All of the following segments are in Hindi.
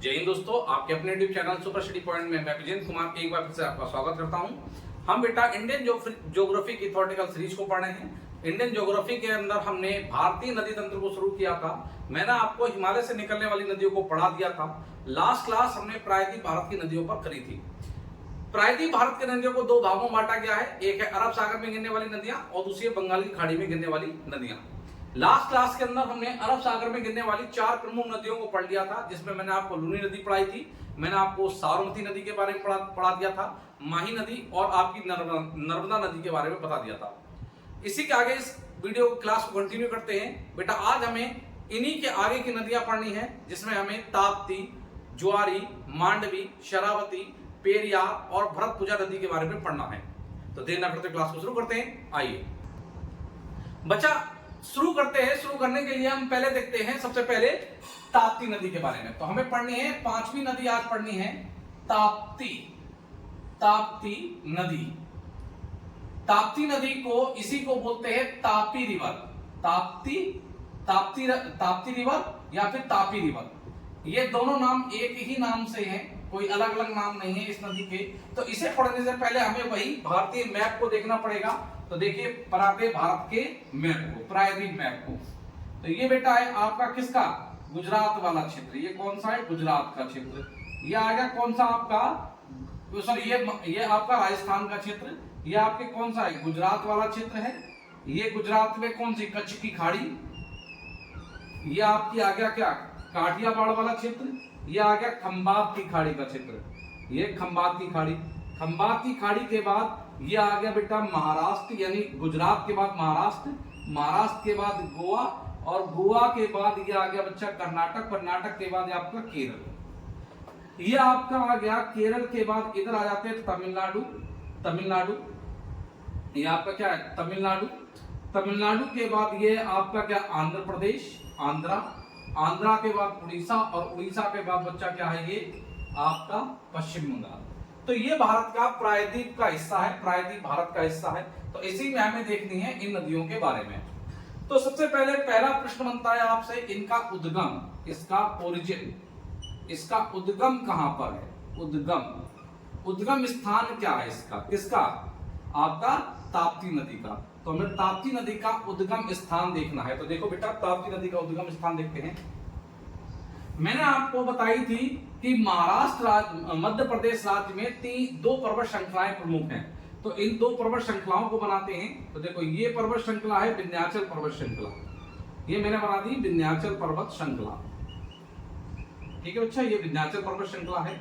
जय हिंद दोस्तों, आपके अपने YouTube channel super study point में मैं विजेंद्र कुमार एक बार फिर से आपका स्वागत करता हूं। हम बेटा इंडियन ज्योग्राफी की थ्योरेटिकल सीरीज को पढ़ रहे हैं। इंडियन ज्योग्राफी के अंदर हमने भारतीय नदी तंत्र को शुरू किया था। मैंने आपको हिमालय से निकलने वाली नदियों को पढ़ा दिया था। लास्ट क्लास हमने प्रायद्वीप भारत की नदियों पर करी थी। प्रायद्वीप भारत की नदियों को दो भागों में बांटा गया है, एक है अरब सागर में गिरने वाली नदियां और दूसरी है बंगाल की खाड़ी में गिरने वाली नदियां। लास्ट क्लास के अंदर हमने अरब सागर में गिरने वाली चार प्रमुख नदियों को पढ़ लिया था, जिसमें मैंने आपको लूनी नदी पढ़ाई थी, मैंने आपको साबरमती नदी के बारे में पढ़ा दिया था, माही नदी और आपकी नर्मदा नदी के बारे में बता दिया था। इसी के आगे इस वीडियो क्लास को कंटिन्यू करते हैं। बेटा आज हमें इन्हीं के आगे की नदियां पढ़नी है, जिसमें हमें ताप्ती, ज्वारी, मांडवी, शरावती, पेरियार और भरतपुजा नदी के बारे में पढ़ना है। तो देर न करते क्लास को शुरू करते हैं। आइए बच्चा शुरू करते हैं। शुरू करने के लिए हम पहले देखते हैं सबसे पहले ताप्ती नदी के बारे में। तो हमें पढ़नी है पांचवी नदी, आज पढ़नी है ताप्ती। ताप्ती नदी, ताप्ती नदी को इसी को बोलते हैं तापी रिवर। ताप्ती रिवर या फिर तापी रिवर, ये दोनों नाम एक ही नाम से हैं, कोई अलग अलग नाम नहीं है इस नदी के। तो इसे पढ़ने से पहले हमें वही भारतीय मैप को देखना पड़ेगा। तो देखिए प्रायद्वीप भारत के मैप को, प्रायद्वीप मैप को। तो ये बेटा है आपका किसका, गुजरात वाला क्षेत्र। ये कौन सा है, गुजरात का क्षेत्र। ये आ गया कौन सा आपका, सॉरी ये आपका राजस्थान का क्षेत्र। ये आपके कौन सा है, गुजरात वाला क्षेत्र है। ये गुजरात में कौन सी, कच्छ की खाड़ी। ये आपकी आ गया क्या, काठियावाड़ वाला क्षेत्र। ये आ गया खंबात की खाड़ी का क्षेत्र। ये खंबात की खाड़ी। खंबात की खाड़ी के बाद ये आ गया बेटा महाराष्ट्र, यानी गुजरात के बाद महाराष्ट्र, महाराष्ट्र के बाद गोवा और गोवा के बाद ये आ गया बच्चा कर्नाटक, कर्नाटक के बाद आपका केरल। ये आपका आ गया केरल के बाद इधर आ जाते हैं तमिलनाडु। तमिलनाडु ये आपका क्या है, तमिलनाडु। तमिलनाडु के बाद ये आपका क्या, आंध्र प्रदेश, आंध्रा। आंध्रा के बाद उड़ीसा और उड़ीसा के बाद बच्चा क्या है, ये आपका पश्चिम बंगाल। तो ये भारत का प्रायद्वीप का हिस्सा है, प्रायद्वीप भारत का हिस्सा है। तो इसी में हमें देखनी है इन नदियों के बारे में। तो सबसे पहले पहला प्रश्न बनता है आपसे, इनका उद्गम, इसका ओरिजिन, इसका उद्गम कहां पर है। उद्गम स्थान क्या है इसका, किसका, आपका ताप्ती नदी का। तो हमें ताप्ती नदी का उद्गम स्थान देखना है। तो देखो बेटा ताप्ती नदी का उद्गम स्थान देखते हैं। मैंने आपको बताई थी कि महाराष्ट्र राज्य, मध्य प्रदेश राज्य में दो पर्वत श्रृंखलाएं प्रमुख हैं। तो इन दो पर्वत श्रृंखलाओं को बनाते हैं। तो देखो ये पर्वत श्रृंखला है विंध्याचल पर्वत श्रृंखला, ये मैंने बना दी विंध्याचल पर्वत श्रृंखला। ठीक है बच्चा, ये विंध्याचल पर्वत श्रृंखला है।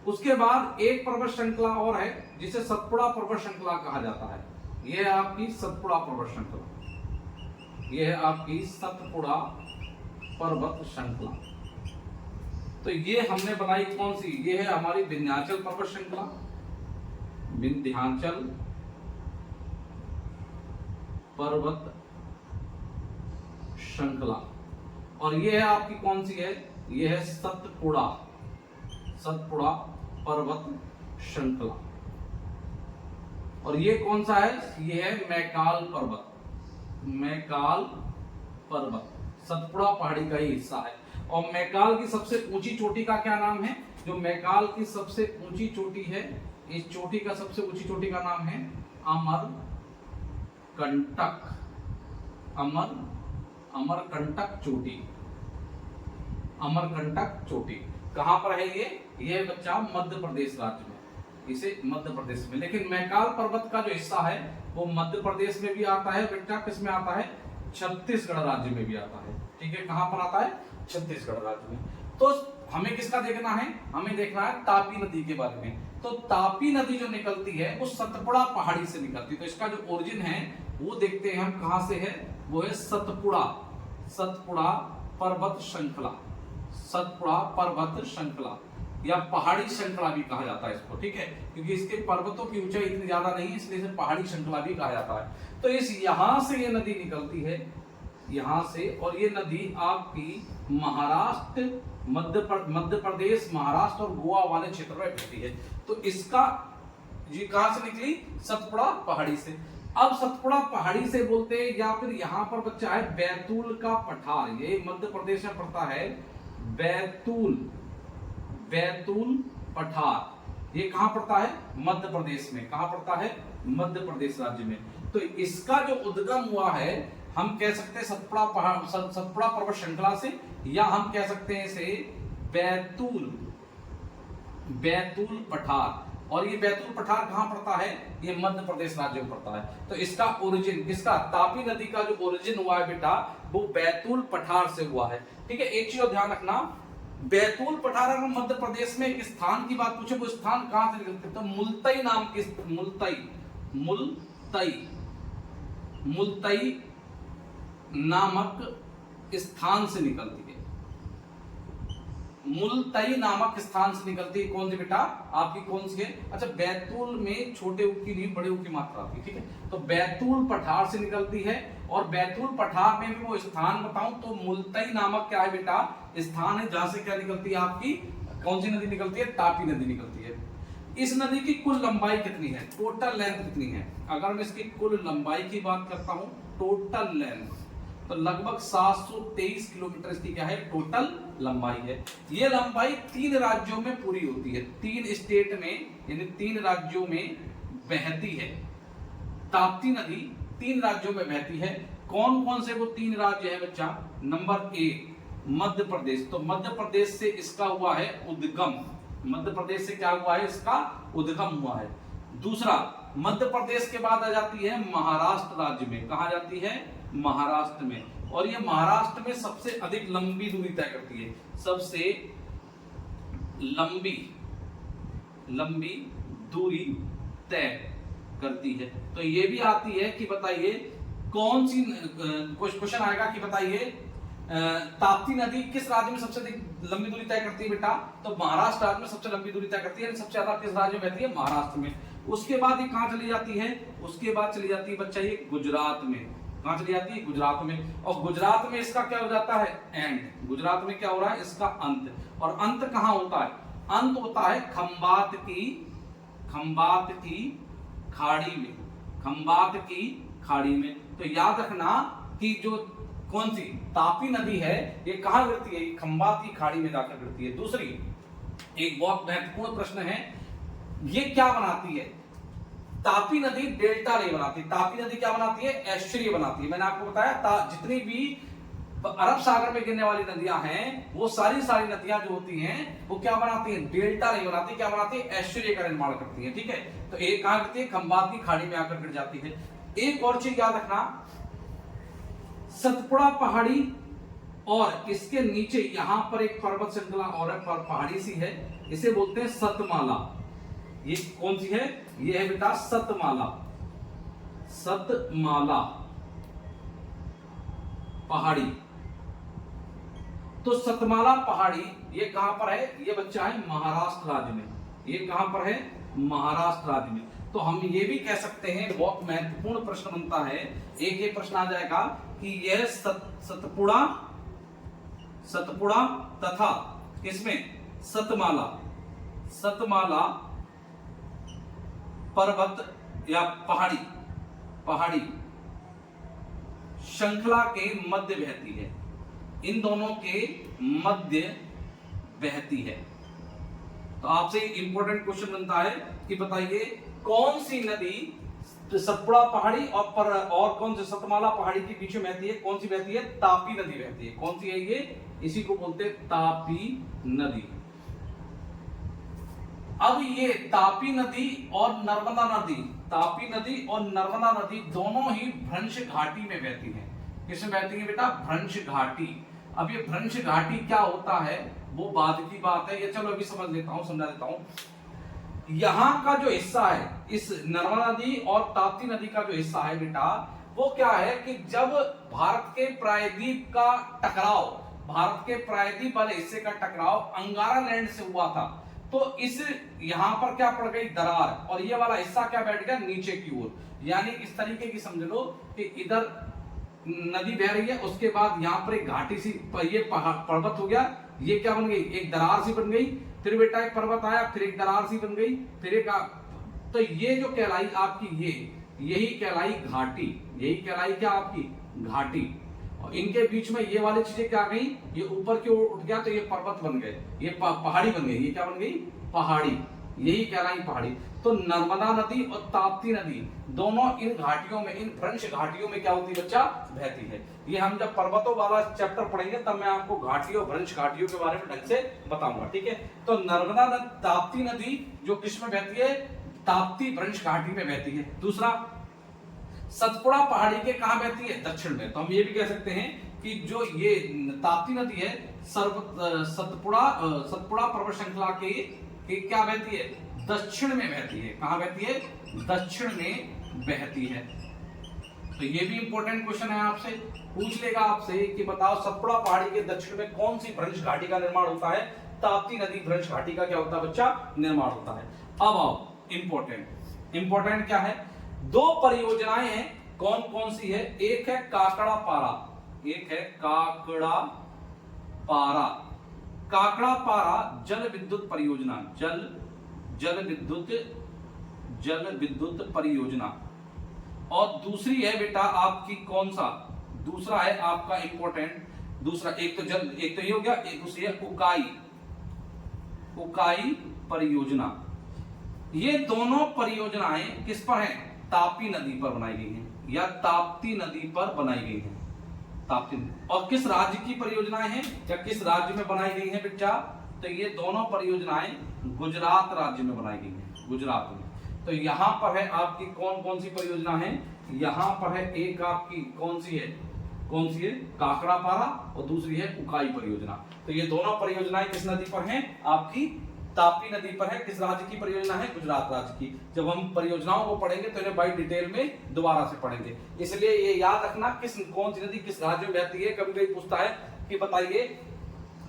उसके बाद एक पर्वत श्रृंखला और है जिसे सतपुड़ा पर्वत श्रृंखला कहा जाता है। यह है आपकी सतपुड़ा पर्वत श्रृंखला, यह है आपकी सतपुड़ा पर्वत श्रृंखला। तो ये हमने बनाई कौन सी, ये है हमारी विंध्याचल पर्वत श्रृंखला, विंध्याचल पर्वत श्रृंखला। और ये है आपकी कौन सी है, ये है सतपुड़ा पर्वत श्रृंखला। और ये कौन सा है, ये है मैकाल पर्वत सतपुड़ा पहाड़ी का ही हिस्सा है। और मैकाल की सबसे ऊंची चोटी का क्या नाम है, जो मैकाल की सबसे ऊंची चोटी है, इस चोटी का सबसे ऊंची चोटी का नाम है अमरकंटक। अमरकंटक चोटी, अमरकंटक चोटी कहां पर है ये बच्चा मध्य प्रदेश राज्य में, इसे मध्य प्रदेश में। लेकिन मैकाल पर्वत का जो हिस्सा है वो मध्य प्रदेश में भी आता है बेटा, किस में आता है, छत्तीसगढ़ राज्य में भी आता है। ठीक है, कहां पर आता है, छत्तीसगढ़ राज्य में। तो हमें किसका देखना है, हमें देखना है तापी नदी के बारे में। तो तापी नदी जो निकलती है वो सतपुड़ा पहाड़ी से निकलती है। तो इसका जो ओरिजिन है वो देखते हैं हम कहां से है, वो है सतपुड़ा पर्वत श्रृंखला, सतपुड़ा पर्वत श्रृंखला या पहाड़ी श्रृंखला भी कहा जाता है इसको। ठीक है, क्योंकि इसके पर्वतों की ऊंचाई इतनी ज्यादा नहीं है, इसलिए इसे पहाड़ी श्रृंखला भी कहा जाता है। तो इस यहां से ये नदी निकलती है, यहां से, और ये नदी आपकी महाराष्ट्र, मध्य प्रदेश, महाराष्ट्र और गोवा वाले क्षेत्र में बहती है। तो इसका ये कहां से निकली, सतपुड़ा पहाड़ी से। अब सतपुड़ा पहाड़ी से बोलते हैं, या फिर यहां पर बच्चा है बैतूल का पठार, ये मध्य प्रदेश में पड़ता है बैतूल बैतूल पठार। ये कहां पड़ता है? मध्य प्रदेश में। कहां पड़ता है? मध्य प्रदेश राज्य में। तो इसका जो उद्गम हुआ है हम कह सकते हैं सतपुड़ा पहाड़, सतपुड़ा पर्वत श्रृंखला से, या हम कह सकते हैं इसे बैतूल पठार। और ये बैतूल पठार कहां पड़ता है? ये मध्य प्रदेश राज्य में पड़ता है। तो इसका ओरिजिन, किसका? तापी नदी का जो ओरिजिन हुआ है बेटा वो बैतूल पठार से हुआ है। ठीक है, एक चीज ध्यान रखना, बैतूल पठार अगर मध्य प्रदेश में एक स्थान की बात पूछे वो स्थान कहां से निकलते? तो मुलतई नाम की, मुलतई नामक स्थान से निकलती है। मुलतई नामक स्थान से निकलती है। कौन सी बेटा? आपकी कौन सी है? अच्छा, बैतूल में छोटे ऊ की नहीं बड़े ऊ की मात्रा आती है। ठीक है, तो बैतूल पठार से निकलती है। और बैतूल पठार में भी वो स्थान बताऊं तो मुलतई नामक क्या है बेटा? स्थान है जहां से क्या निकलती है आपकी? कौन सी नदी निकलती है? तापी नदी निकलती है। इस नदी की कुल लंबाई कितनी है? टोटल लेंथ कितनी है? अगर मैं इसकी कुल लंबाई की बात करता हूं, टोटल लेंथ, तो लगभग 723 किलोमीटर इसकी क्या है? टोटल लंबाई है। ये लंबाई 3 राज्यों में पूरी होती है। 3 स्टेट में यानी 3 राज्यों में बहती है। ताप्ती नदी 3 राज्यों में बहती है। कौन कौन से वो 3 राज्य है बच्चा? नंबर 1 मध्य प्रदेश। तो मध्य प्रदेश से इसका हुआ है उद्गम। मध्य प्रदेश से क्या हुआ है? इसका उद्गम हुआ है। दूसरा, मध्य प्रदेश के बाद आ जाती है महाराष्ट्र राज्य में। कहा जाती है? महाराष्ट्र में। और ये महाराष्ट्र में सबसे अधिक लंबी दूरी तय करती है। सबसे लंबी दूरी तय करती है। तो ये भी आती है कि बताइए कौन सी, क्वेश्चन आएगा कि बताइए ताप्ती नदी किस राज्य में सबसे अधिक लंबी दूरी तय करती है बेटा? तो महाराष्ट्र राज्य में सबसे लंबी दूरी तय करती है। सबसे ज्यादा किस राज्य में बहती है? महाराष्ट्र में। उसके बाद ये कहां चली जाती है? उसके बाद चली जाती है बच्चा ये गुजरात में। कहां चली जाती है? गुजरात में। और गुजरात में इसका क्या हो जाता है? एंड। गुजरात में क्या हो रहा है? इसका अंत। और अंत कहां होता है? अंत होता है खंबात की खाड़ी में। खंबात की खाड़ी में। तो याद रखना कि जो कौन सी तापी नदी है ये कहां गिरती है? खंबात की खाड़ी में जाकर गिरती है। दूसरी, एक बहुत महत्वपूर्ण प्रश्न है, ये क्या बनाती है? तापी नदी डेल्टा नहीं बनाती। तापी नदी क्या बनाती है? एस्चुरी बनाती है। मैंने आपको बताया जितनी भी अरब सागर में गिरने वाली नदियां हैं वो सारी नदियां जो होती हैं वो क्या बनाती हैं? डेल्टा नहीं बनाती। क्या बनाती है? एस्चुरी का निर्माण करती है। ठीक है, तो एक कहां गिरती है? खंबात की खाड़ी में आकर गिर जाती है। एक और चीज याद रखना, सतपुड़ा पहाड़ी और इसके नीचे यहां पर एक पर्वत श्रृंखला और पहाड़ी सी है, इसे बोलते हैं सतमाला। ये कौन सी है? ये है बेटा सतमाला पहाड़ी। तो सतमाला पहाड़ी ये कहां पर है? ये बच्चा है महाराष्ट्र राज्य में। ये कहां पर है? महाराष्ट्र राज्य में। तो हम ये भी कह सकते हैं, बहुत महत्वपूर्ण प्रश्न बनता है, एक ये प्रश्न आ जाएगा कि यह सतपुड़ा तथा इसमें सतमाला पर्वत या पहाड़ी श्रृंखला के मध्य बहती है। इन दोनों के मध्य बहती है। तो आपसे इंपॉर्टेंट क्वेश्चन बनता है कि बताइए कौन सी नदी सतपुड़ा पहाड़ी और कौन सी सतमाला पहाड़ी के बीच में बहती है? कौन सी बहती है? तापी नदी बहती है। कौन सी है ये? इसी को बोलते हैं तापी नदी। अब ये तापी नदी और नर्मदा नदी दोनों ही भ्रंश घाटी में बहती हैं। किसमें बहती है बेटा? भ्रंश घाटी। अब ये भ्रंश घाटी क्या होता है वो बाद की बात है, ये चलो अभी समझ देता हूं। यहां का जो हिस्सा है, इस नर्मदा नदी और ताप्ती नदी का जो हिस्सा है बेटा, वो क्या है कि जब भारत के प्रायद्वीप वाले हिस्से का टकराव अंगारा लैंड से हुआ था, तो इस यहां पर क्या पड़ गई? दरार। और ये वाला हिस्सा क्या बैठ गया? नीचे की ओर। यानी इस तरीके की समझ लो कि इधर नदी बह रही है, उसके बाद यहां पर एक घाटी सी, ये पर्वत हो गया, ये क्या बन गई? एक दरार सी बन गई। फिर बेटा एक पर्वत आया, फिर एक दरार सी बन गई, फिर एक तो ये जो कहलाई आपकी यही कहलाई घाटी। यही कहलाई क्या आपकी? घाटी। और इनके बीच में ये वाली चीजें क्या गई, ये ऊपर की ओर उठ गया तो ये पर्वत बन गए, ये पहाड़ी बन गई। ये क्या बन गई, पहाड़ी, यही कहलाई पहाड़ी। तो नर्मदा नदी और ताप्ती नदी दोनों इन घाटियों में, इन भ्रंश घाटियों में क्या होती है बच्चा, बहती है। ये हम जब पर्वतों वाला चैप्टर पढ़ेंगे तब मैं आपको घाटियों, भ्रंश घाटियों के बारे में ढंग से बताऊंगा, ठीक है। तो नर्मदा नदी, ताप्ती नदी जो किस में बहती है, ताप्ती भ्रंश घाटी में बहती है। दूसरा, सतपुड़ा पहाड़ी के कहां बहती है, दक्षिण में। तो हम ये भी कह सकते हैं कि जो ये ताप्ती नदी है सतपुड़ा पर्वत श्रृंखला के क्या बहती है, दक्षिण में बहती है। कहां बहती है, दक्षिण में बहती है। तो ये भी इंपॉर्टेंट क्वेश्चन है, आपसे पूछ लेगा आपसे कि बताओ सतपुड़ा पहाड़ी के दक्षिण में कौन सी भ्रंश घाटी का निर्माण होता है, ताप्ती नदी भ्रंश घाटी का क्या होता है बच्चा, निर्माण होता है। अब आओ इंपॉर्टेंट क्या है, दो परियोजनाएं हैं, कौन कौन सी है, एक है काकड़ा पारा, एक है काकड़ा पारा जल विद्युत परियोजना, जल विद्युत परियोजना। और दूसरी है बेटा आपकी कौन सा, दूसरा है आपका इंपॉर्टेंट, दूसरा एक तो ये हो गया, एक दूसरी है उकाई परियोजना। ये दोनों परियोजनाएं किस पर हैं, तापी नदी पर बनाई गई हैं या ताप्ती नदी पर बनाई गई हैं, ताप्ती। और किस राज्य की परियोजनाएं हैं या किस राज्य में बनाई गई हैं बच्चा, तो ये दोनों परियोजनाएं गुजरात राज्य में बनाई गई हैं, गुजरात में। तो यहां पर है आपकी कौन कौन सी परियोजना है, यहां पर है एक आपकी कौन सी है काकड़ा पारा और दूसरी है उकाई परियोजना। तो ये दोनों परियोजनाएं किस नदी पर हैं, आपकी तापी नदी पर है। किस राज्य की परियोजना है, गुजरात राज्य की। जब हम परियोजनाओं को पढ़ेंगे तो इन्हें बाई डिटेल में दोबारा से पढ़ेंगे, इसलिए ये याद रखना कौन सी नदी किस राज्य में बहती है। कभी कभी पूछता है कि बताइए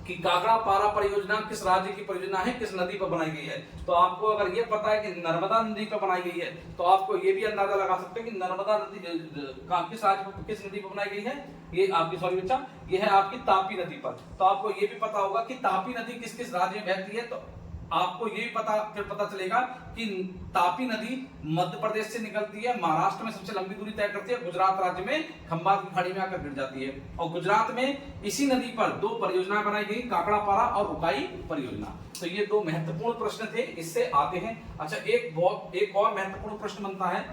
कि काकड़ा पारा परियोजना किस राज्य की परियोजना है, किस नदी पर बनाई गई है। तो आपको अगर ये पता है कि नर्मदा नदी पर बनाई गई है तो आपको ये भी अंदाजा लगा सकते हैं कि नर्मदा नदी किस राज्य पर, किस नदी पर बनाई गई है, ये आपकी सॉरी बच्चा, ये है आपकी तापी नदी पर। तो आपको ये भी पता होगा कि तापी नदी किस किस राज्य में बहती है। तो आपको ये भी पता चलेगा कि तापी नदी मध्य प्रदेश से निकलती है, महाराष्ट्र में सबसे लंबी दूरी तय करती है, गुजरात राज्य में खंबात की खाड़ी में आकर गिर जाती है। और गुजरात में इसी नदी पर दो परियोजनाएं बनाई गई, काकड़ा पारा और उकाई परियोजना। तो ये दो महत्वपूर्ण प्रश्न थे, इससे आते हैं। अच्छा, एक और महत्वपूर्ण प्रश्न बनता है,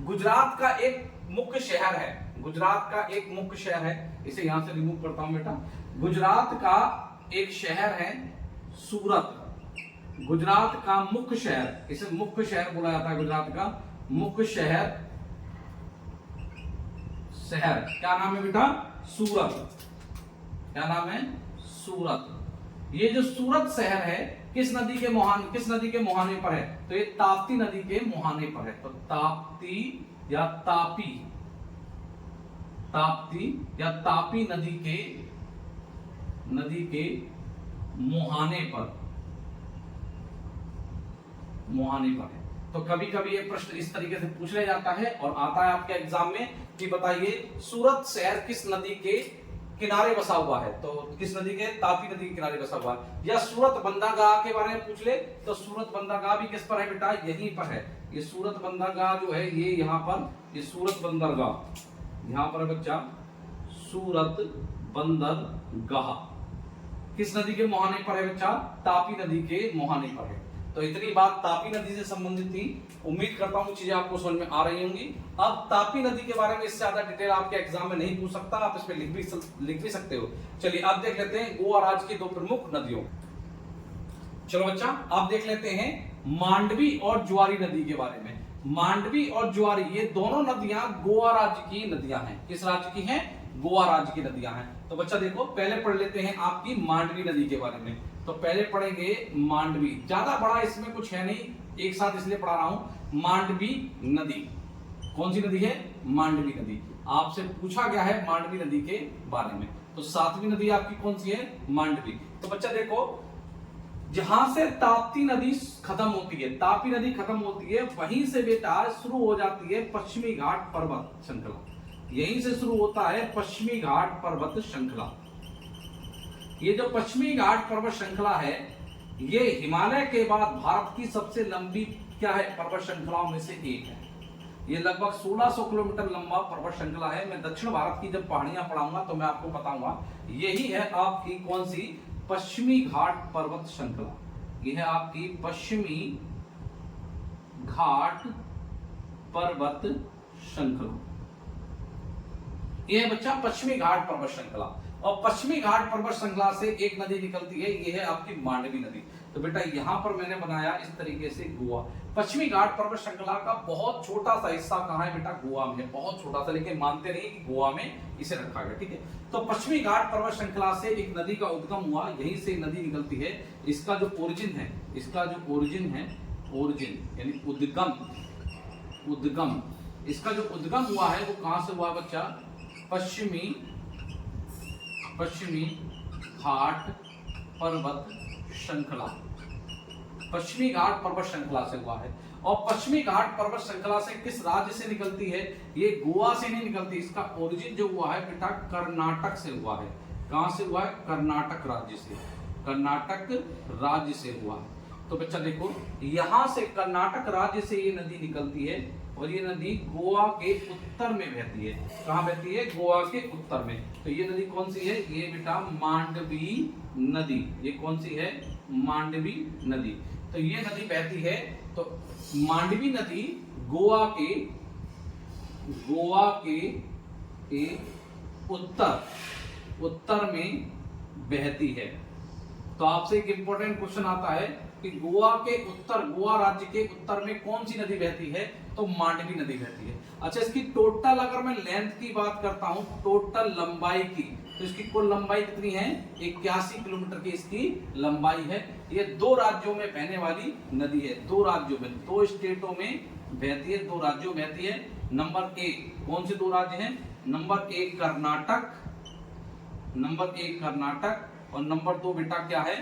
गुजरात का एक मुख्य शहर है, गुजरात का एक मुख्य शहर है, इसे यहां से रिमूव करता हूं बेटा। गुजरात का एक शहर है सूरत, गुजरात का मुख्य शहर, इसे मुख्य शहर बोला जाता है, गुजरात का मुख्य शहर क्या नाम है बेटा, सूरत। क्या नाम है, सूरत। ये जो सूरत शहर है किस नदी के मुहाने पर है, तो ये ताप्ती नदी के मुहाने पर है। तो ताप्ती या तापी नदी के मुहाने पर है। तो कभी कभी ये प्रश्न इस तरीके से पूछ लिया जाता है और आता है आपके एग्जाम में कि बताइए सूरत शहर किस नदी के किनारे बसा हुआ है। तो किस नदी के, तापी नदी के किनारे बसा हुआ है। या सूरत बंदरगाह के बारे में पूछ ले तो सूरत बंदरगाह भी किस पर है बेटा, यहीं पर है। ये सूरत बंदरगाह जो है ये यहाँ पर, ये सूरत बंदरगाह यहाँ पर बच्चा, सूरत बंदरगाह किस नदी के मुहाने पर है बच्चा, तापी नदी के मुहाने पर है। तो इतनी बात तापी नदी से संबंधित थी, उम्मीद करता हूं चीजें आपको समझ में आ रही होंगी। अब तापी नदी के बारे में इससे ज्यादा डिटेल आपके एग्जाम में नहीं पूछ सकता, आप इसमें लिख भी सकते हो। चलिए अब देख लेते हैं गोवा राज्य की दो प्रमुख नदियों। चलो बच्चा अब देख लेते हैं मांडवी और ज्वारी नदी के बारे में। मांडवी और ज्वारी ये दोनों नदियां गोवा राज्य की नदियां हैं। किस राज्य की हैं, गोवा राज्य की नदियां हैं। तो बच्चा देखो पहले पढ़ लेते हैं आपकी मांडवी नदी के बारे में। तो पहले पढ़ेंगे मांडवी, ज्यादा बड़ा इसमें कुछ है नहीं, एक साथ इसलिए पढ़ा रहा हूं। मांडवी नदी कौन सी नदी है, मांडवी नदी। आपसे पूछा गया है मांडवी नदी के बारे में। तो सातवीं नदी आपकी कौन सी है, मांडवी। तो बच्चा देखो जहां से ताप्ती नदी खत्म होती है, तापी नदी खत्म होती है, वहीं से बेटा शुरू हो जाती है पश्चिमी घाट पर्वत श्रृंखला। यहीं से शुरू होता है पश्चिमी घाट पर्वत श्रृंखला। ये जो पश्चिमी घाट पर्वत श्रृंखला है ये हिमालय के बाद भारत की सबसे लंबी क्या है, पर्वत श्रृंखलाओं में से एक है। ये लगभग 1600 किलोमीटर लंबा पर्वत श्रृंखला है। मैं दक्षिण भारत की जब पहाड़ियां पढ़ाऊंगा तो मैं आपको बताऊंगा। यही है आपकी कौन सी, पश्चिमी घाट पर्वत श्रृंखला। यह है आपकी पश्चिमी घाट पर्वत श्रृंखला। यह है बच्चा पश्चिमी घाट पर्वत श्रृंखला। और पश्चिमी घाट पर्वत श्रृंखला से एक नदी निकलती है, यह है आपकी मांडवी नदी। तो बेटा यहां पर मैंने बनाया इस तरीके से गोवा। पश्चिमी घाट पर्वत श्रृंखला का बहुत छोटा सा हिस्सा कहां है बेटा, गोवा में, बहुत छोटा सा, लेकिन मानते नहीं कि गोवा में इसे रखा गया। ठीक है, तो पश्चिमी घाट पर्वत श्रृंखला से एक नदी का उद्गम हुआ, यहीं से नदी निकलती है। इसका जो ओरिजिन है, इसका जो ओरिजिन है, ओरिजिन यानी उद्गम, उद्गम, इसका जो उद्गम हुआ है वो कहां से हुआ बच्चा, पश्चिमी घाट पर्वत श्रृंखला, पश्चिमी घाट पर्वत श्रृंखला से हुआ है। और पश्चिमी घाट पर्वत श्रृंखला से किस राज्य से निकलती है, ये गोवा से नहीं निकलती। इसका ओरिजिन जो हुआ है बेटा कर्नाटक से हुआ है। कहां से हुआ है, कर्नाटक राज्य से, कर्नाटक राज्य से हुआ है। तो बच्चा देखो, यहां से कर्नाटक राज्य से ये नदी निकलती है और ये नदी गोवा के उत्तर में बहती है। कहां बहती है, गोवा के उत्तर में। तो ये नदी कौन सी है, ये बेटा मांडवी नदी। ये कौन सी है, मांडवी नदी। तो ये नदी बहती है, तो मांडवी नदी गोवा के उत्तर में बहती है। तो आपसे एक इंपॉर्टेंट क्वेश्चन आता है कि गोवा राज्य के उत्तर में कौन सी नदी बहती है, तो मांडवी नदी बहती है। अच्छा, इसकी टोटल अगर मैं लेंथ की बात करता हूं, टोटल लंबाई की, तो इसकी कुल लंबाई कितनी है, 81 किलोमीटर की इसकी लंबाई है। ये 2 राज्यों में बहने वाली नदी है, 2 राज्यों में, 2 स्टेटों में बहती है, 2 राज्यों में बहती है। नंबर 1 कौन से 2 राज्य हैं, नंबर 1 कर्नाटक, और नंबर 2 बेटा क्या है,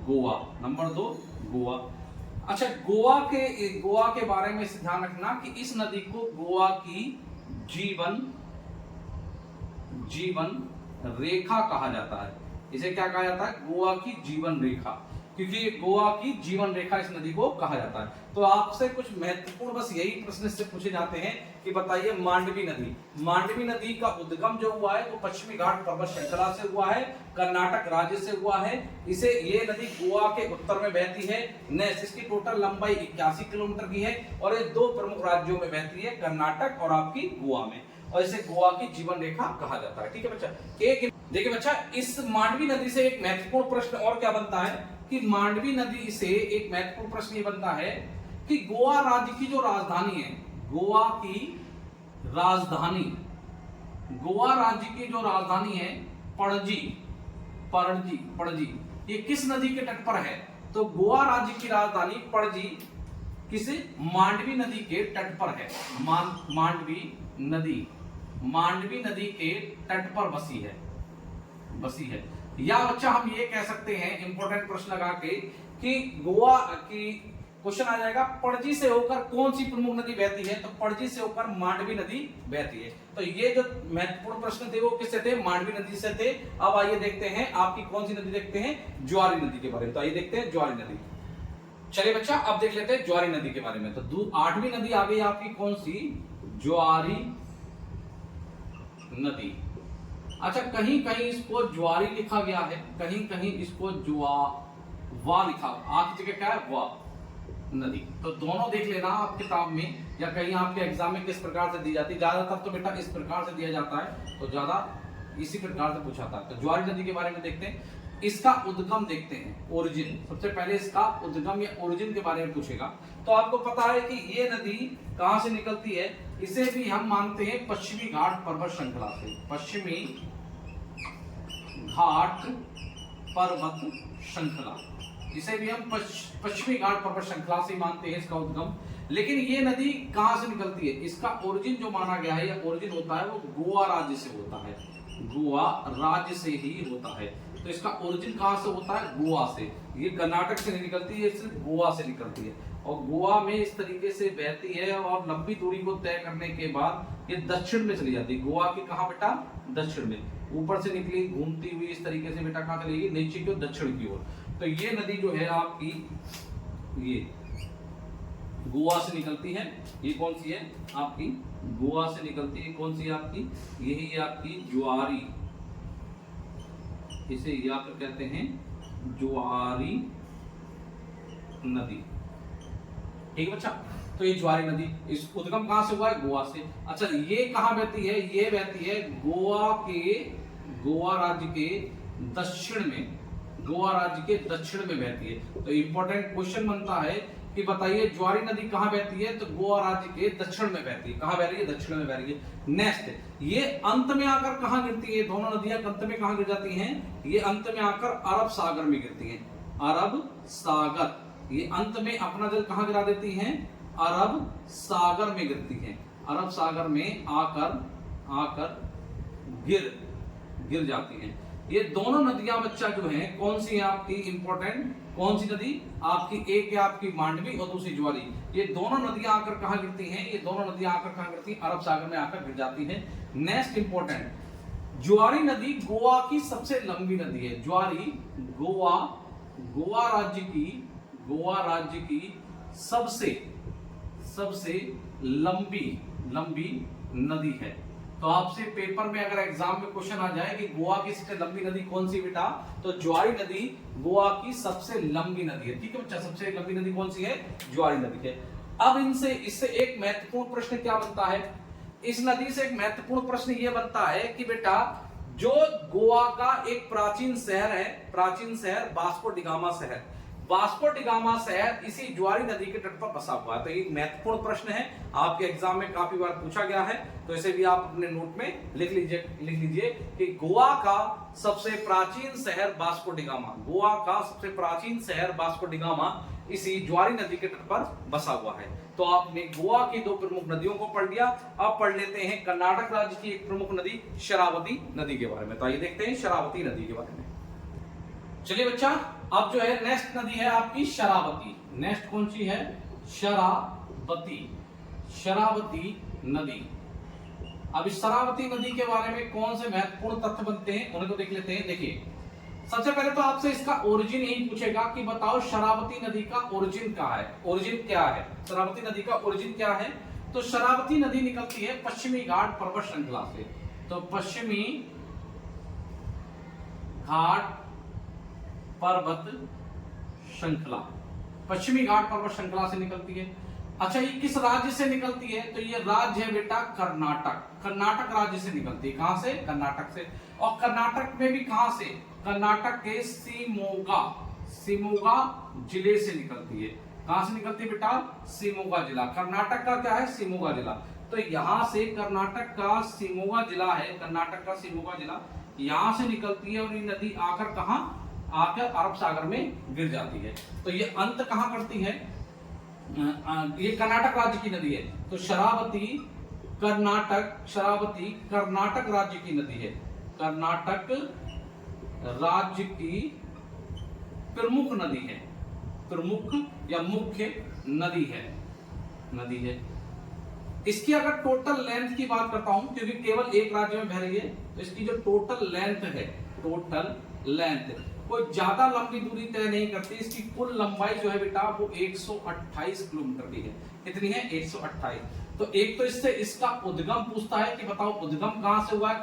गोवा, नंबर 2 गोवा। अच्छा, गोवा के बारे में ध्यान रखना कि इस नदी को गोवा की जीवन रेखा कहा जाता है। इसे क्या कहा जाता है, गोवा की जीवन रेखा, क्योंकि गोवा की जीवन रेखा इस नदी को कहा जाता है। तो आपसे कुछ महत्वपूर्ण बस यही प्रश्न इससे पूछे जाते हैं कि बताइए मांडवी नदी का उद्गम जो हुआ है वो पश्चिमी घाट पर्वत श्रृंखला से हुआ है, कर्नाटक राज्य से हुआ है। इसे ये नदी गोवा के उत्तर में बहती है। नेक्स्ट, इसकी टोटल लंबाई 81 किलोमीटर की है और ये 2 प्रमुख राज्यों में बहती है, कर्नाटक और आपकी गोवा में, और इसे गोवा की जीवन रेखा कहा जाता है। ठीक है बच्चा, एक देखिए बच्चा, इस मांडवी नदी से एक महत्वपूर्ण प्रश्न और क्या बनता है कि मांडवी नदी से एक महत्वपूर्ण प्रश्न ये बनता है कि गोवा राज्य की जो राजधानी है, गोवा राज्य की जो राजधानी है पणजी, ये किस नदी के तट पर है, तो गोवा राज्य की राजधानी पणजी किस, मांडवी नदी के तट पर है। मांडवी नदी के तट पर बसी है। या बच्चा हम ये कह सकते हैं, इंपॉर्टेंट प्रश्न लगा के, कि गोवा की क्वेश्चन आ जाएगा पणजी से होकर कौन सी प्रमुख नदी बहती है, तो पणजी से होकर मांडवी नदी बहती है। तो ये जो महत्वपूर्ण प्रश्न थे वो किससे थे, मांडवी नदी से थे। अब आइए देखते हैं आपकी कौन सी नदी, देखते हैं ज्वारी नदी के बारे में। तो आइए देखते हैं ज्वारी नदी। चलिए बच्चा, अब देख लेते हैं ज्वारी नदी के बारे में। तो 8वीं नदी आ गई आपकी कौन सी, ज्वारी नदी। अच्छा, कहीं कहीं इसको ज्वारी लिखा गया है, कहीं कहीं इसको वा लिखा, आपकी जगह क्या है, वा नदी। तो दोनों देख लेना आप किताब में या कहीं आपके एग्जाम में किस प्रकार से दी जाती है। ज्यादातर तो बेटा इस प्रकार से दिया जाता है, तो ज्यादा इसी प्रकार से पूछा था। तो ज्वारी नदी के बारे में देखते हैं, इसका उद्गम देखते हैं, ओरिजिन। सबसे पहले इसका उद्गम या ओरिजिन के बारे में पूछेगा। तो आपको पता है कि ये नदी कहां से निकलती है, इसे भी हम मानते हैं पश्चिमी घाट पर्वत श्रृंखला से, पश्चिमी घाट पर्वत श्रृंखला, इसे भी हम पश्चिमी घाट पर्वत श्रृंखला से मानते हैं इसका उद्गम। लेकिन ये नदी कहां से निकलती है, इसका ओरिजिन जो माना गया है या ओरिजिन होता है वो गोवा राज्य से होता है, गोवा राज्य से ही होता है। तो इसका ओरिजिन कहां से होता है, गोवा से। ये कर्नाटक से नहीं निकलती है, सिर्फ गोवा से निकलती है और गोवा में इस तरीके से बहती है और लंबी दूरी को तय करने के बाद ये दक्षिण में चली जाती है। गोवा की कहां बेटा, दक्षिण में, ऊपर से निकली घूमती हुई इस तरीके से बेटा कहां चलेगी, नीचे की ओर, दक्षिण की ओर। तो ये नदी जो है आपकी, गोवा से निकलती है। ये कौन सी है आपकी, गोवा से निकलती है। कौन सी है आपकी, यही है आपकी ज्वारी, इसे या फिर कहते हैं ज्वारी नदी। ठीक है बच्चा, तो ये ज्वारी नदी, इस उद्गम कहां से हुआ है, गोवा से। अच्छा ये कहां बहती है, ये बहती है गोवा राज्य के दक्षिण में, गोवा राज्य के दक्षिण में बहती है। तो इंपॉर्टेंट क्वेश्चन बनता है कि बताइए ज्वारी नदी कहां बहती है, तो गोवा राज्य के दक्षिण में बहती है। कहां बह रही है, दक्षिण में बह रही है। नेक्स्ट, ये अंत में आकर कहां गिरती है, दोनों नदियां अंत में कहां गिर जाती हैं, ये अंत में आकर अरब सागर में गिरती हैं। अरब सागर, ये अंत में अपना जल कहां गिरा देती हैं, अरब सागर में गिरती हैं। अरब सागर में आकर गिर जाती हैं। ये दोनों नदियां बच्चा जो है कौन सी है आपकी, इंपॉर्टेंट कौन सी नदी आपकी, एक है आपकी मांडवी और दूसरी ज्वारी। ये दोनों नदियां आकर कहां गिरती हैं, ये दोनों नदियां आकर कहां गिरती हैं, अरब सागर में आकर गिर जाती हैं। नेक्स्ट इंपॉर्टेंट, ज्वारी नदी गोवा की सबसे लंबी नदी है। ज्वारी गोवा राज्य की सबसे लंबी नदी है। तो आपसे पेपर में अगर एग्जाम में क्वेश्चन आ जाए कि गोवा की सबसे लंबी नदी कौन सी बेटा, तो ज्वारी नदी गोवा की सबसे लंबी नदी है। ठीक है बच्चा, सबसे लंबी नदी कौन सी है, ज्वारी नदी है। अब इससे एक महत्वपूर्ण प्रश्न क्या बनता है, इस नदी से एक महत्वपूर्ण प्रश्न यह बनता है कि बेटा जो गोवा का एक प्राचीन शहर वास्को डिगामा शहर, वास्को डिगामा शहर इसी ज्वारी नदी के तट पर बसा हुआ है। तो ये महत्वपूर्ण प्रश्न है, आपके एग्जाम में काफी बार पूछा गया है, तो इसे भी आप अपने नोट में लिख लीजिए कि गोवा का सबसे प्राचीन शहर वास्को डिगामा, गोवा का सबसे प्राचीन शहर वास्को डिगामा इसी ज्वारी नदी के तट पर बसा हुआ है। तो आपने गोवा की दो प्रमुख नदियों को पढ़ लिया। अब पढ़ लेते हैं कर्नाटक राज्य की एक प्रमुख नदी शरावती नदी के बारे में। तो आइए देखते हैं शरावती नदी के बारे में। चलिए बच्चा, अब जो है नेक्स्ट नदी है आपकी शरावती। नेक्स्ट कौन सी है, शरावती नदी। अब इस शरावती नदी के बारे में कौन से महत्वपूर्ण तथ्य बनते हैं उन्हें तो देख लेते हैं। देखिए सबसे पहले तो आपसे इसका ओरिजिन यही पूछेगा कि बताओ शरावती नदी का ओरिजिन क्या है, ओरिजिन क्या है, शरावती नदी का ओरिजिन क्या है। तो शरावती नदी निकलती है पश्चिमी घाट पर्वत श्रृंखला से। तो पश्चिमी घाट पर्वत श्रृंखला, पश्चिमी घाट पर्वत श्रृंखला से निकलती है। अच्छा ये किस राज्य से निकलती है, तो ये राज्य है बेटा कर्नाटक राज्य से निकलती है। कहां से, कर्नाटक से। और कर्नाटक में भी कहां से, कर्नाटक के शिमोगा जिले से निकलती है। कहां से निकलती है बेटा, शिमोगा जिला। कर्नाटक का क्या है, शिमोगा जिला। तो यहां से कर्नाटक का शिमोगा जिला है, कर्नाटक का शिमोगा जिला यहां से निकलती है और ये नदी आकर कहां, आकर अरब सागर में गिर जाती है। तो ये अंत कहां करती है, ये कर्नाटक राज्य की नदी है। तो शरावती कर्नाटक राज्य की नदी है, कर्नाटक राज्य की प्रमुख नदी है, प्रमुख या मुख्य नदी है। इसकी अगर टोटल लेंथ की बात करता हूं, क्योंकि केवल एक राज्य में बह रही है, तो इसकी जो टोटल लेंथ है, टोटल लेंथ कोई ज्यादा लंबी दूरी तय नहीं करती। इसकी कुल लंबाई जो है बेटा वो 128 किलोमीटर की है। कितनी है, 128। तो एक तो इससे इसका उद्गम पूछता है कि बताओ उद्गम कहां से हुआ है,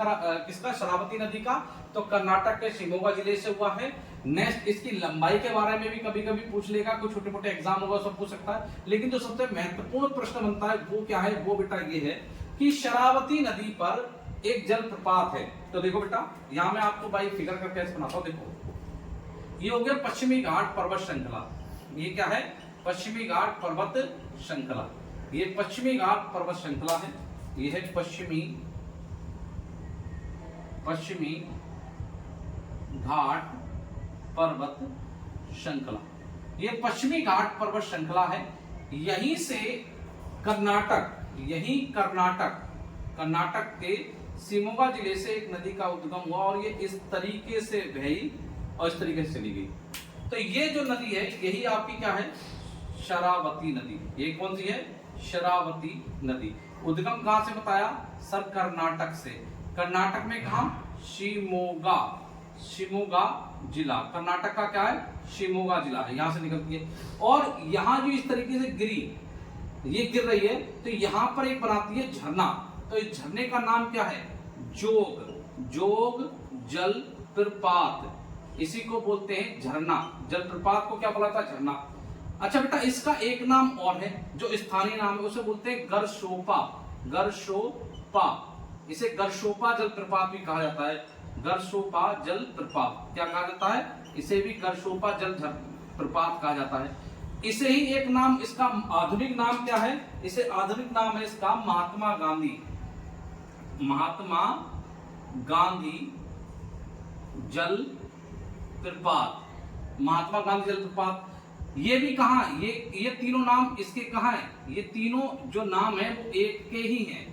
किसका, शरावती नदी का, तो कर्नाटक के शिमोगा जिले से हुआ है। नेक्स्ट इसकी लंबाई के बारे में भी कभी कभी पूछ लेगा, कोई छोटे मोटे एग्जाम होगा सब पूछ सकता है। लेकिन जो सबसे महत्वपूर्ण प्रश्न बनता है वो क्या है, वो बेटा ये है कि शरावती नदी पर एक जलप्रपात है। तो देखो बेटा यहां मैं आपको बाई फिगर करके ऐसे बनाता हूं। देखो ये हो गया पश्चिमी घाट पर्वत श्रृंखला, ये क्या है, पश्चिमी घाट पर्वत श्रृंखला। ये पश्चिमी घाट पर्वत श्रृंखला है, ये है पश्चिमी घाट पर्वत श्रृंखला। ये पश्चिमी घाट पर्वत श्रृंखला है। यहीं से कर्नाटक के शिमोगा जिले से एक नदी का उद्गम हुआ और ये इस तरीके से बही और इस तरीके से चली गई। तो ये जो नदी है यही आपकी क्या है, शरावती नदी। ये कौन सी है, शरावती नदी। उद्गम कहां से बताया, सर कर्नाटक से। कर्नाटक में कहा, शिमोगा जिला, कर्नाटक का क्या है, शिमोगा जिला है, यहां से निकलती है। और यहां जो इस तरीके से गिरी, ये गिर रही है तो यहां पर एक बनाती है झरना। तो इस झरने का नाम क्या है? जोग। जोग जल प्रपात, इसी को बोलते हैं झरना। जलप्रपात को क्या बोला था? झरना। अच्छा बेटा, इसका एक नाम और है जो स्थानीय नाम है, उसे बोलते हैं गरशोपा। गरशोपा, इसे गरशोपा जलप्रपात भी कहा जाता है। गरशोपा जलप्रपात क्या कहा जाता है? इसे भी गरशोपा जल प्रपात कहा जाता है। इसे ही एक नाम, इसका आधुनिक नाम क्या है? इसे आधुनिक नाम है इसका महात्मा गांधी। महात्मा गांधी जल प्रपात। महात्मा गांधी जल प्रपात, ये भी कहा, ये तीनों नाम इसके कहा है? ये तीनों जो नाम है वो एक के ही हैं।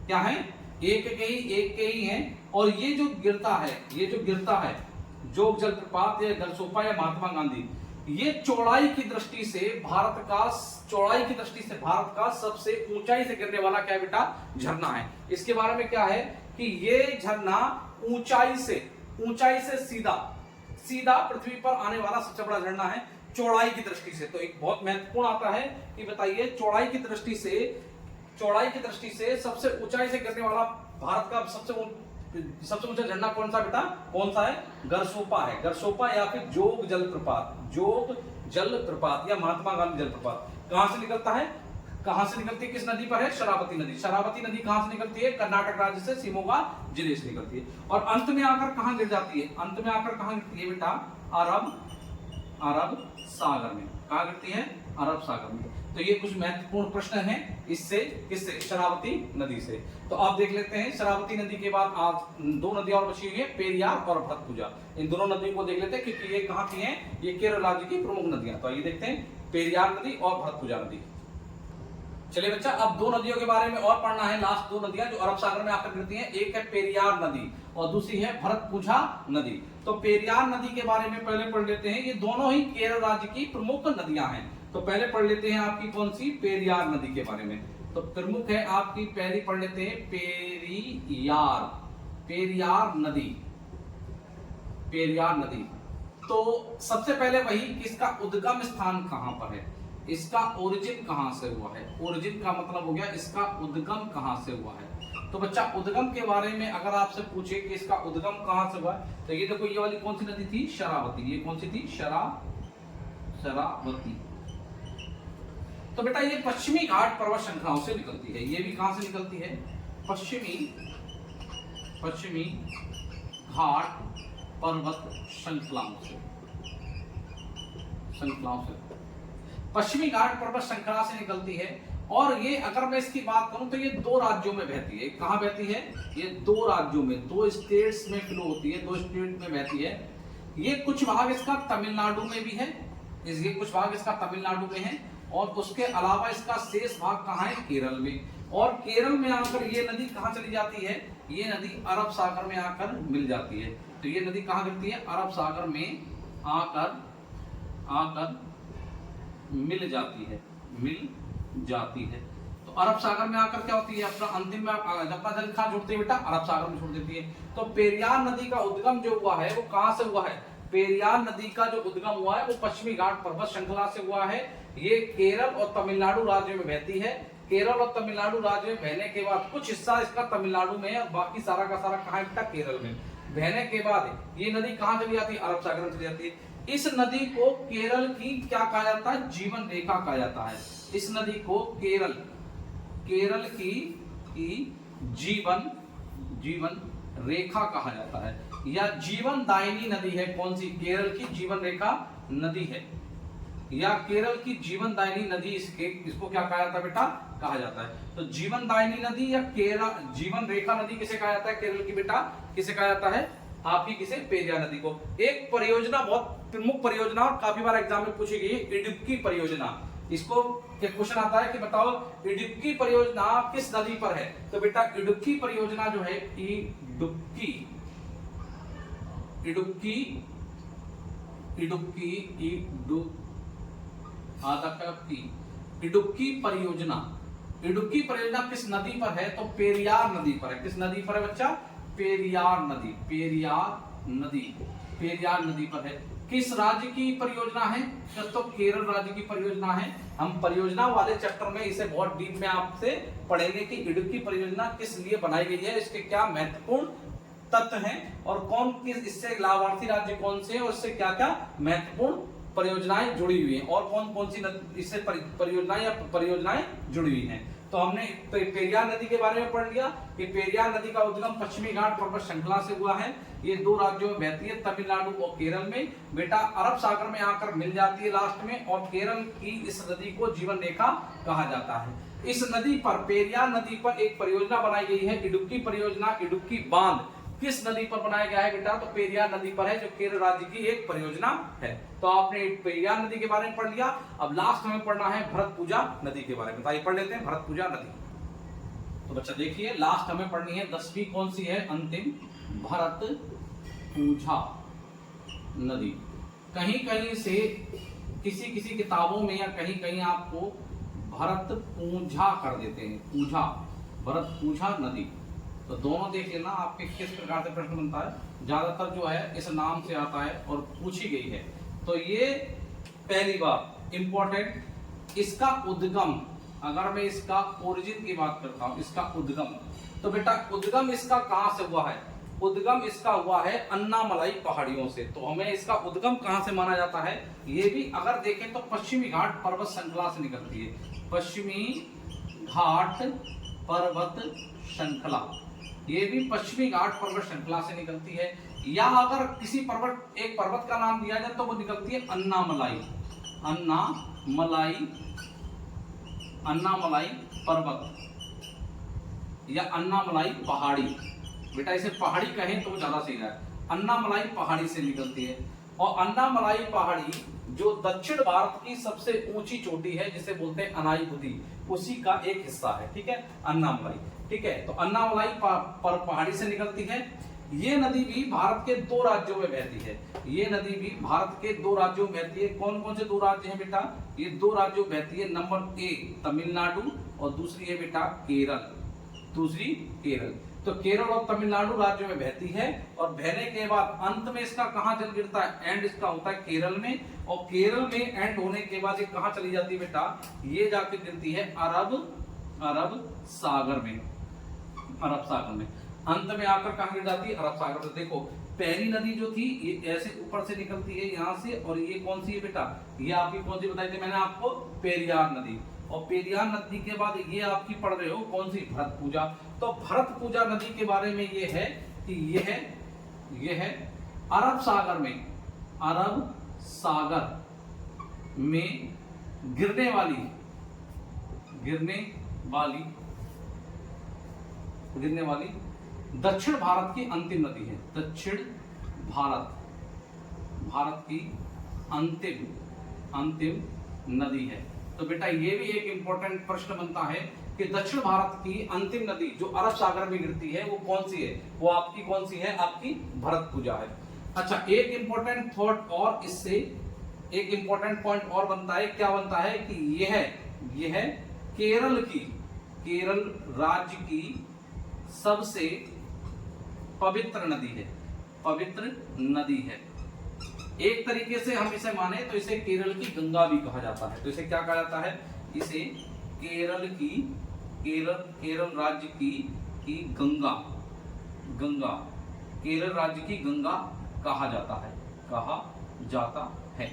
क्या है? एक के ही हैं। और ये जो गिरता है जोग जलप्रपात या गरशोपा या महात्मा गांधी, ये चौड़ाई की दृष्टि से भारत का सबसे ऊंचाई से गिरने वाला क्या बेटा? झरना है। इसके बारे में क्या है कि ये झरना ऊंचाई से सीधा पृथ्वी पर आने वाला सबसे बड़ा झरना है चौड़ाई की दृष्टि से। तो एक बहुत महत्वपूर्ण आता है कि बताइए, चौड़ाई की दृष्टि से सबसे ऊंचाई से गिरने वाला भारत का सबसे ऊंचा झरना कौन सा बेटा? कौन सा है? गरशोपा है। गरशोपा या फिर जोग जलप्रपात या महात्मा गांधी जलप्रपात। कहां से निकलता है? किस नदी पर है? शरावती नदी। शरावती नदी कहां से निकलती है? कर्नाटक राज्य से, शिमोगा जिले से निकलती है। और अंत में आकर कहां गिर जाती है? गिरती है बेटा? अरब सागर में। कहां गिरती है? अरब सागर में। तो ये कुछ महत्वपूर्ण प्रश्न हैं किससे? शरावती नदी से। तो आप देख लेते हैं, शरावती नदी के बाद आज दो नदियां और बची हुई है, पेरियार और भरतपुजा। इन दोनों नदियों को देख लेते हैं क्योंकि ये कहां की हैं? ये केरल राज्य की प्रमुख नदियां। तो ये देखते हैं, पेरियार नदी और भरतपुजा नदी। चलिए बच्चा, अब दो नदियों के बारे में और पढ़ना है। लास्ट दो नदियां जो अरब सागर में आकर गिरती हैं, एक है पेरियार नदी और दूसरी है भरतपुजा नदी। तो पेरियार नदी के बारे में पहले पढ़ लेते हैं। ये दोनों ही केरल राज्य की प्रमुख नदियां हैं। तो पहले पढ़ लेते हैं आपकी कौन सी? पेरियार नदी के बारे में। तो प्रमुख है आपकी, पहली पढ़ लेते हैं पेरियार नदी। तो सबसे पहले वही कि इसका उद्गम स्थान कहां पर है, इसका ओरिजिन कहां से हुआ है। ओरिजिन का मतलब हो गया इसका उद्गम कहां से हुआ है। तो बच्चा, उद्गम के बारे में अगर आपसे पूछे कि इसका उद्गम कहां से हुआ है, तो ये देखो, ये वाली कौन सी नदी थी? शरावती। ये कौन सी थी? शरावती। तो बेटा, ये पश्चिमी घाट पर्वत श्रृंखलाओं से निकलती है। ये भी कहां से निकलती है? पश्चिमी घाट पर्वत श्रृंखलाओं से। पश्चिमी घाट पर्वत श्रृंखला से निकलती है। और ये, अगर मैं इसकी बात करूं तो ये दो राज्यों में बहती है। कहां बहती है? ये दो राज्यों में, दो स्टेट्स में फ्लो होती है, दो स्टेट में बहती है। ये कुछ भाग इसका तमिलनाडु में भी है, ये कुछ भाग इसका तमिलनाडु में है, और उसके अलावा इसका शेष भाग कहां है? केरल में। और केरल में आकर ये नदी कहां चली जाती है? ये नदी अरब सागर में आकर मिल जाती है। तो ये नदी कहां गिरती है? अरब सागर में आकर मिल जाती है। तो अरब सागर में आकर क्या होती है? अपना अंतिम में अपना जल कहां छोड़ती है बेटा? अरब सागर में छोड़ देती है। तो पेरियार नदी का उद्गम जो हुआ है वो कहां से हुआ है? पेरियार नदी का जो उद्गम हुआ है वो पश्चिमी घाट पर्वत श्रृंखला से हुआ है। ये केरल और तमिलनाडु राज्य में बहती है। केरल और तमिलनाडु राज्य में बहने के बाद कुछ हिस्सा इसका तमिलनाडु में है और बाकी सारा का सारा कहां है? केरल में। बहने के बाद ये नदी कहां चली जाती है? अरब सागर में चली जाती है। इस नदी को केरल की क्या कहा जाता है? जीवन रेखा कहा जाता है। इस नदी को केरल की जीवन रेखा कहा जाता है, या जीवन दायिनी नदी है। कौन सी? केरल की जीवन रेखा नदी है, या केरल की जीवन दायिनी नदी इसको क्या कहा जाता है बेटा? कहा जाता है। तो जीवन दायिनी नदी या जीवन रेखा नदी किसे कहा जाता है? केरल की बेटा किसे कहा जाता है? आपकी किसे? पेरियार नदी को। एक परियोजना, बहुत प्रमुख परियोजना और काफी बार एग्जाम में पूछी गई है, इडुक्की परियोजना। इसको क्वेश्चन आता है कि बताओ इडुक्की परियोजना किस नदी पर है? तो बेटा, इडुक्की परियोजना जो है, इडुक्की परियोजना किस नदी पर है? तो पेरियार नदी पर है। किस नदी पर है बच्चा? पेरियार नदी पर है। किस राज्य की परियोजना है? तो केरल राज्य की परियोजना है। हम परियोजना वाले चैप्टर में इसे बहुत डीप में आपसे पढ़ेंगे कि इडुक्की परियोजना किस लिए बनाई गई है, इसके क्या महत्वपूर्ण तत्व हैं और कौन किस इससे लाभार्थी राज्य कौन से हैं और इससे क्या क्या महत्वपूर्ण परियोजनाएं जुड़ी हुई हैं और कौन कौन सी इससे परियोजनाएं जुड़ी हुई हैं। तो हमने पेरियार नदी के बारे में पढ़ लिया कि पेरियार नदी का उद्गम पश्चिमी घाट पर्वत श्रृंखला से हुआ है। ये दो राज्यों में बहती है, तमिलनाडु और केरल में। बेटा अरब सागर में आकर मिल जाती है लास्ट में, और केरल की इस नदी को जीवन रेखा कहा जाता है। इस नदी पर, पेरियार नदी पर एक परियोजना बनाई गई है, इडुक्की परियोजना। इडुक्की बांध किस नदी पर बनाया गया है बेटा? तो पेरियार नदी पर है, जो केरल राज्य की एक परियोजना है। तो आपने पेरियार नदी के बारे में पढ़ लिया। अब लास्ट हमें पढ़ना है भरतपुजा नदी के बारे में। तो आइए पढ़ लेते हैं भरतपुजा नदी। तो बच्चा देखिए, लास्ट हमें पढ़नी है 10वीं कौन सी है? अंतिम, भरतपुजा नदी। कहीं कहीं से किसी किसी किताबों में या कहीं कहीं आपको भरतपुजा कर देते हैं, पूजा, भरतपुजा नदी। तो दोनों देख लेना आपके किस प्रकार से प्रश्न बनता है। ज्यादातर जो है इस नाम से आता है और पूछी गई है। तो ये पहली बात इंपॉर्टेंट, इसका उद्गम, अगर मैं इसका ओरिजिन की बात करता हूं, इसका उद्गम, तो बेटा उद्गम इसका कहां से हुआ है? उद्गम इसका हुआ है अन्नामलाई पहाड़ियों से। तो हमें इसका उद्गम कहां से माना जाता है? ये भी अगर देखें तो पश्चिमी घाट पर्वत श्रृंखला से निकलती है। पश्चिमी घाट पर्वत श्रृंखला, ये भी पश्चिमी घाट पर्वत श्रृंखला से निकलती है। या अगर किसी पर्वत, एक पर्वत का नाम दिया जाए तो वो निकलती है अन्नामलाई, अन्नामलाई, अन्नामलाई पर्वत या अन्नामलाई पहाड़ी। बेटा इसे पहाड़ी कहें तो ज्यादा सही है। अन्नामलाई पहाड़ी से निकलती है, और अन्नामलाई पहाड़ी जो दक्षिण भारत की सबसे ऊंची चोटी है, जिसे बोलते हैं अनाईबुदी, उसी का एक हिस्सा है। ठीक है, अन्नामलाई। ठीक है, तो अन्नामलाई पहाड़ी से निकलती है। ये नदी भी भारत के दो राज्यों में बहती है। ये नदी भी भारत के दो राज्यों में बहती है। कौन कौन से दो राज्य हैं बेटा? ये दो राज्यों में बहती है। नंबर 1 तमिलनाडु और दूसरी है बेटा केरल, दूसरी केरल। तो केरल और तमिलनाडु राज्यों में बहती है, और बहने के बाद अंत में इसका कहां जल गिरता है? एंड इसका होता है केरल में, और केरल में एंड होने के बाद ये कहां चली जाती है बेटा? ये जाके गिरती है अरब सागर में, अरब सागर में। अंत में आकर कहां गिर जाती है? अरब सागर में। देखो पहली नदी जो थी ये ऐसे ऊपर से निकलती है यहां से, और ये कौन सी है बेटा? ये आपकी कौन सी बताई थी मैंने आपको? पेरियार नदी। और पेरियार नदी के बाद ये आपकी पढ़ रहे हो कौन सी? भरतपुजा। तो भरतपुजा नदी के बारे में ये है कि ये है अरब सागर में, अरब सागर में गिरने वाली दक्षिण भारत की अंतिम नदी है। दक्षिण भारत की अंतिम नदी है। तो बेटा ये भी एक इंपॉर्टेंट प्रश्न बनता है कि दक्षिण भारत की अंतिम नदी जो अरब सागर में गिरती है वो कौन सी है? वो आपकी कौन सी है? आपकी भरतपुजा है। अच्छा, एक इंपॉर्टेंट थॉट और, इससे एक इंपॉर्टेंट पॉइंट और बनता है। क्या बनता है कि यह है केरल राज्य की सबसे पवित्र नदी है। एक तरीके से हम इसे माने तो इसे केरल की गंगा भी कहा जाता है। तो इसे क्या कहा जाता है? इसे केरल राज्य की गंगा, केरल राज्य की गंगा कहा जाता है।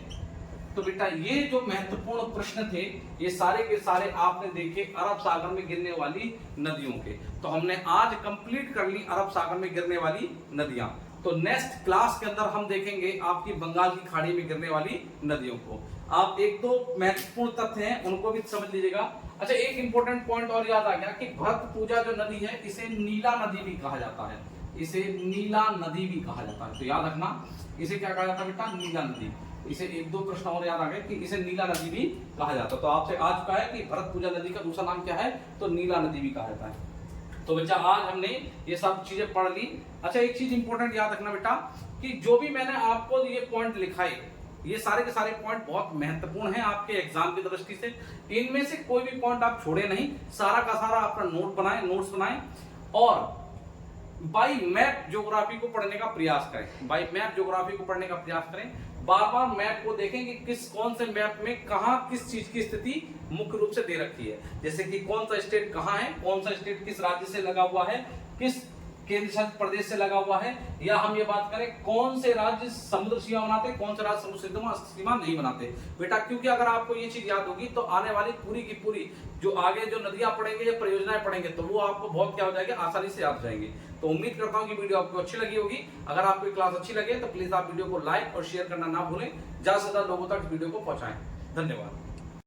तो बेटा ये जो महत्वपूर्ण प्रश्न थे ये सारे के सारे आपने देखे अरब सागर में गिरने वाली नदियों के। तो हमने आज कंप्लीट कर ली अरब सागर में गिरने वाली नदियां। तो नेक्स्ट क्लास के अंदर हम देखेंगे आपकी बंगाल की खाड़ी में गिरने वाली नदियों को। आप एक दो महत्वपूर्ण तथ्य हैं उनको भी समझ लीजिएगा। अच्छा, एक इंपॉर्टेंट पॉइंट और याद आ गया कि भरतपुजा जो नदी है इसे नीला नदी भी कहा जाता है। इसे नीला नदी भी कहा जाता है। तो याद रखना इसे क्या कहा जाता है बेटा? नीला नदी। इसे एक दो प्रश्न और याद आ गए कि इसे नीला नदी भी कहा जाता है। तो आपसे आ चुका है कि भरतपुजा नदी का दूसरा नाम क्या है? तो नीला नदी भी कहा जाता है। तो बच्चा आज हमने ये सब चीजें पढ़ ली। अच्छा, एक चीज इंपॉर्टेंट याद रखना बेटा कि जो भी मैंने आपको ये पॉइंट लिखाए ये सारे के सारे पॉइंट बहुत महत्वपूर्ण हैं आपके एग्जाम की दृष्टि से। इनमें से कोई भी पॉइंट आप छोड़े नहीं, सारा का सारा अपना नोट्स बनाएं और बाई मैप ज्योग्राफी को पढ़ने का प्रयास करें। बाई मैप ज्योग्राफी को पढ़ने का प्रयास करें। बार बार मैप को देखें कि किस कौन से मैप में कहां किस चीज की स्थिति मुख्य रूप से दे रखी है। जैसे कि कौन सा स्टेट कहां है, कौन सा स्टेट किस राज्य से लगा हुआ है, किस केंद्र शासित प्रदेश से लगा हुआ है, या हम ये बात करें कौन से राज्य समुद्र सीमा बनाते, कौन से राज्य समुद्र सीमा नहीं बनाते बेटा। क्योंकि अगर आपको ये चीज याद होगी तो आने वाली पूरी की पूरी जो आगे जो नदियां पढ़ेंगे या परियोजनाएं पढ़ेंगे तो वो आपको बहुत क्या हो जाएगी, आसानी से याद जाएंगे। तो उम्मीद करता हूं कि वीडियो आपको अच्छी लगी होगी। अगर आपको क्लास अच्छी लगे तो प्लीज आप वीडियो को लाइक और शेयर करना ना भूलें, ज्यादा से ज्यादा लोगों तक वीडियो को पहुंचाएं। धन्यवाद।